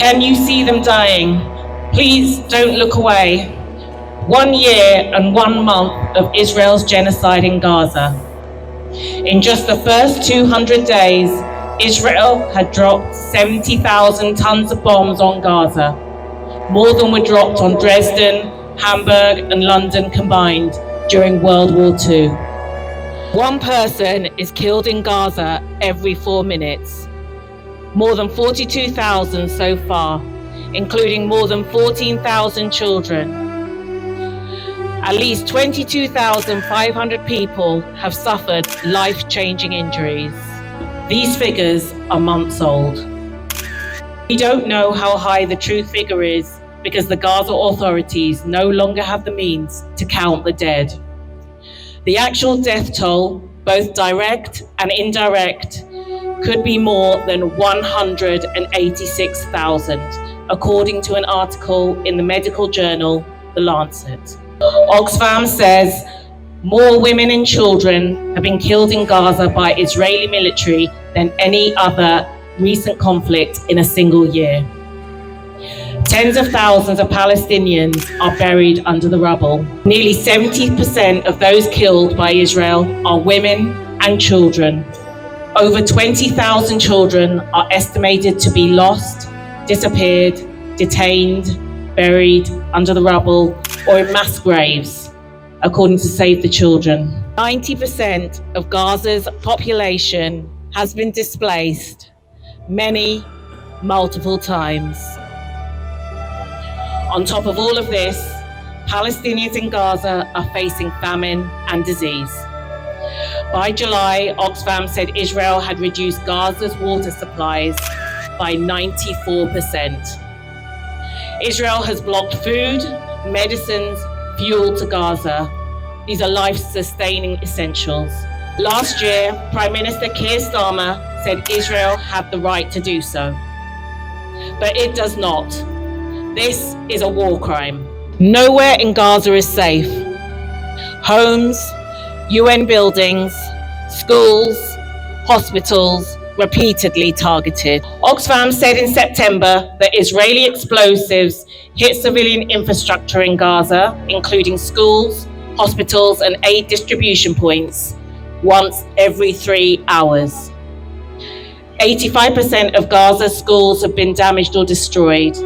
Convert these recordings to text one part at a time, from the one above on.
Can you see them dying? Please don't look away. 1 year and 1 month of Israel's genocide in Gaza. In just the first 200 days, Israel had dropped 70,000 tons of bombs on Gaza. More than were dropped on Dresden, Hamburg, and London combined during World War II. One person is killed in Gaza every 4 minutes. More than 42,000 so far, including more than 14,000 children. At least 22,500 people have suffered life-changing injuries. These figures are months old. We don't know how high the true figure is because the Gaza authorities no longer have the means to count the dead. The actual death toll, both direct and indirect, could be more than 186,000, according to an article in the medical journal, The Lancet. Oxfam says more women and children have been killed in Gaza by Israeli military than any other recent conflict in a single year. Tens of thousands of Palestinians are buried under the rubble. Nearly 70% of those killed by Israel are women and children. Over 20,000 children are estimated to be lost, disappeared, detained, buried under the rubble, or in mass graves, according to Save the Children. 90% of Gaza's population has been displaced, many multiple times. On top of all of this, Palestinians in Gaza are facing famine and disease. By July, Oxfam said Israel had reduced Gaza's water supplies by 94%. Israel has blocked food, medicines, fuel to Gaza. These are life-sustaining essentials. Last year, Prime Minister Keir Starmer said Israel had the right to do so. But it does not. This is a war crime. Nowhere in Gaza is safe. Homes, UN buildings, schools, hospitals, repeatedly targeted. Oxfam said in September that Israeli explosives hit civilian infrastructure in Gaza, including schools, hospitals, and aid distribution points, once every 3 hours. 85% of Gaza's schools have been damaged or destroyed.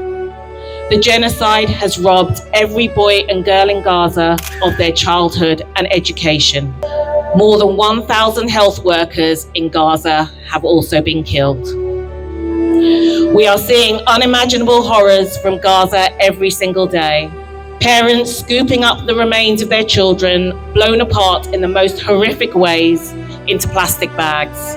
The genocide has robbed every boy and girl in Gaza of their childhood and education. More than 1,000 health workers in Gaza have also been killed. We are seeing unimaginable horrors from Gaza every single day. Parents scooping up the remains of their children, blown apart in the most horrific ways, into plastic bags.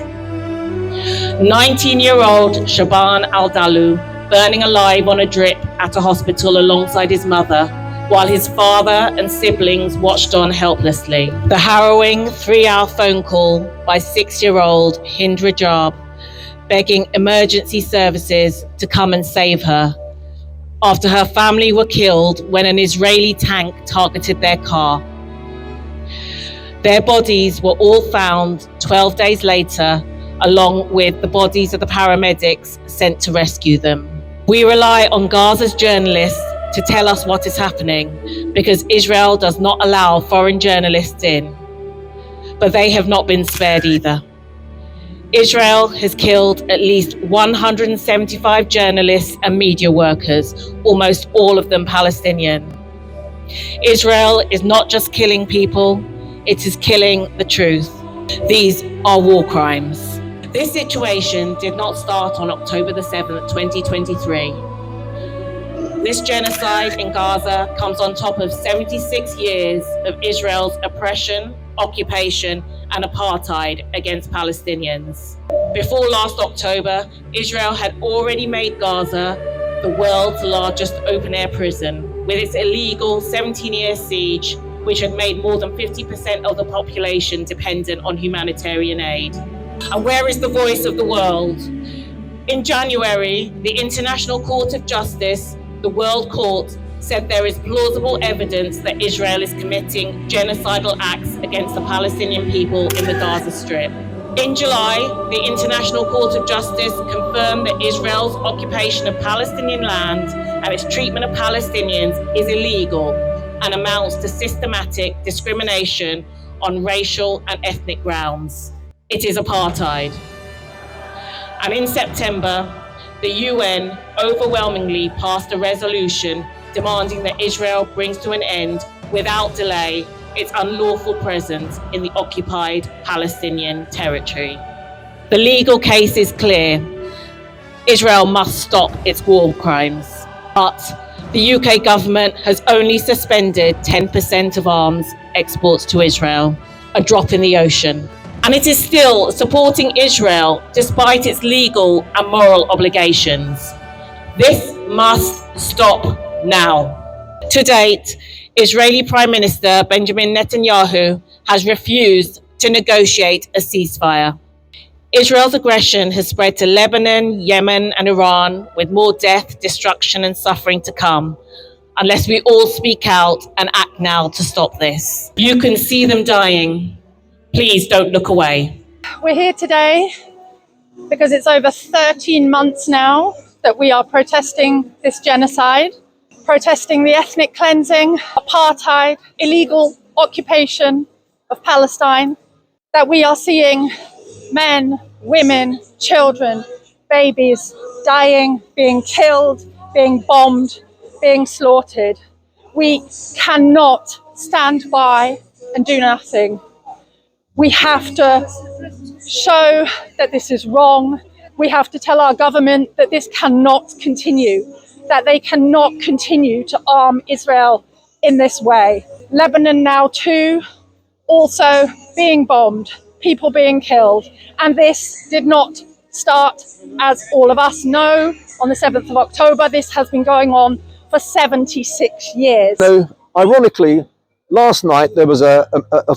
19-year-old Shaban al-Dalu burning alive on a drip at a hospital alongside his mother, while his father and siblings watched on helplessly. The harrowing 3-hour phone call by 6-year-old Hind Rajab, begging emergency services to come and save her, after her family were killed when an Israeli tank targeted their car. Their bodies were all found 12 days later, along with the bodies of the paramedics sent to rescue them. We rely on Gaza's journalists to tell us what is happening, because Israel does not allow foreign journalists in. But they have not been spared either. Israel has killed at least 175 journalists and media workers, almost all of them Palestinian. Israel is not just killing people, it is killing the truth. These are war crimes. This situation did not start on October the 7th, 2023. This genocide in Gaza comes on top of 76 years of Israel's oppression, occupation, and apartheid against Palestinians. Before last October, Israel had already made Gaza the world's largest open-air prison, with its illegal 17-year siege, which had made more than 50% of the population dependent on humanitarian aid. And where is the voice of the world? In January, the International Court of Justice, the World Court, said there is plausible evidence that Israel is committing genocidal acts against the Palestinian people in the Gaza Strip. In July, the International Court of Justice confirmed that Israel's occupation of Palestinian land and its treatment of Palestinians is illegal and amounts to systematic discrimination on racial and ethnic grounds. It is apartheid. And in September, the UN overwhelmingly passed a resolution demanding that Israel brings to an end, without delay, its unlawful presence in the occupied Palestinian territory. The legal case is clear. Israel must stop its war crimes. But the UK government has only suspended 10% of arms exports to Israel, a drop in the ocean. And it is still supporting Israel despite its legal and moral obligations. This must stop now. To date, Israeli Prime Minister Benjamin Netanyahu has refused to negotiate a ceasefire. Israel's aggression has spread to Lebanon, Yemen, and Iran, with more death, destruction, and suffering to come, unless we all speak out and act now to stop this. You can see them dying. Please don't look away. We're here today because it's over 13 months now that we are protesting this genocide, protesting the ethnic cleansing, apartheid, illegal occupation of Palestine, that we are seeing men, women, children, babies dying, being killed, being bombed, being slaughtered. We cannot stand by and do nothing. We have to show that this is wrong. We have to tell our government that this cannot continue, that they cannot continue to arm Israel in this way. Lebanon now too, also being bombed, people being killed. And this did not start, as all of us know, on the 7th of October. This has been going on for 76 years. So, ironically, last night there was a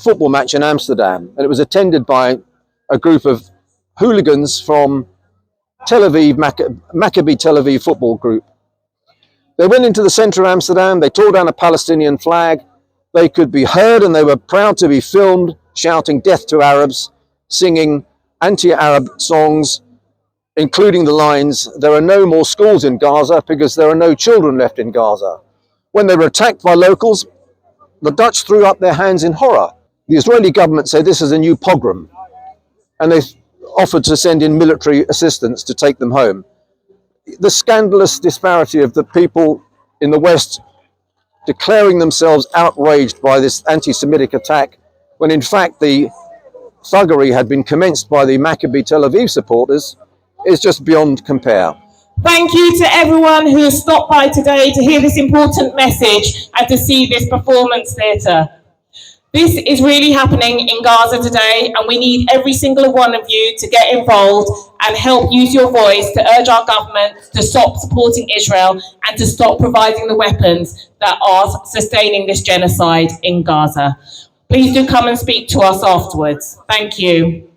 football match in Amsterdam, and it was attended by a group of hooligans from Tel Aviv, Maccabi Tel Aviv football group. They went into the centre of Amsterdam, they tore down a Palestinian flag, they could be heard and they were proud to be filmed shouting death to Arabs, singing anti-Arab songs, including the lines, "There are no more schools in Gaza because there are no children left in Gaza." When they were attacked by locals, the Dutch threw up their hands in horror. The Israeli government said this is a new pogrom, and they offered to send in military assistance to take them home. The scandalous disparity of the people in the West declaring themselves outraged by this anti-Semitic attack, when in fact the thuggery had been commenced by the Maccabi Tel Aviv supporters, is just beyond compare. Thank you to everyone who has stopped by today to hear this important message and to see this performance theatre. This is really happening in Gaza today, and we need every single one of you to get involved and help use your voice to urge our government to stop supporting Israel and to stop providing the weapons that are sustaining this genocide in Gaza. Please do come and speak to us afterwards. Thank you.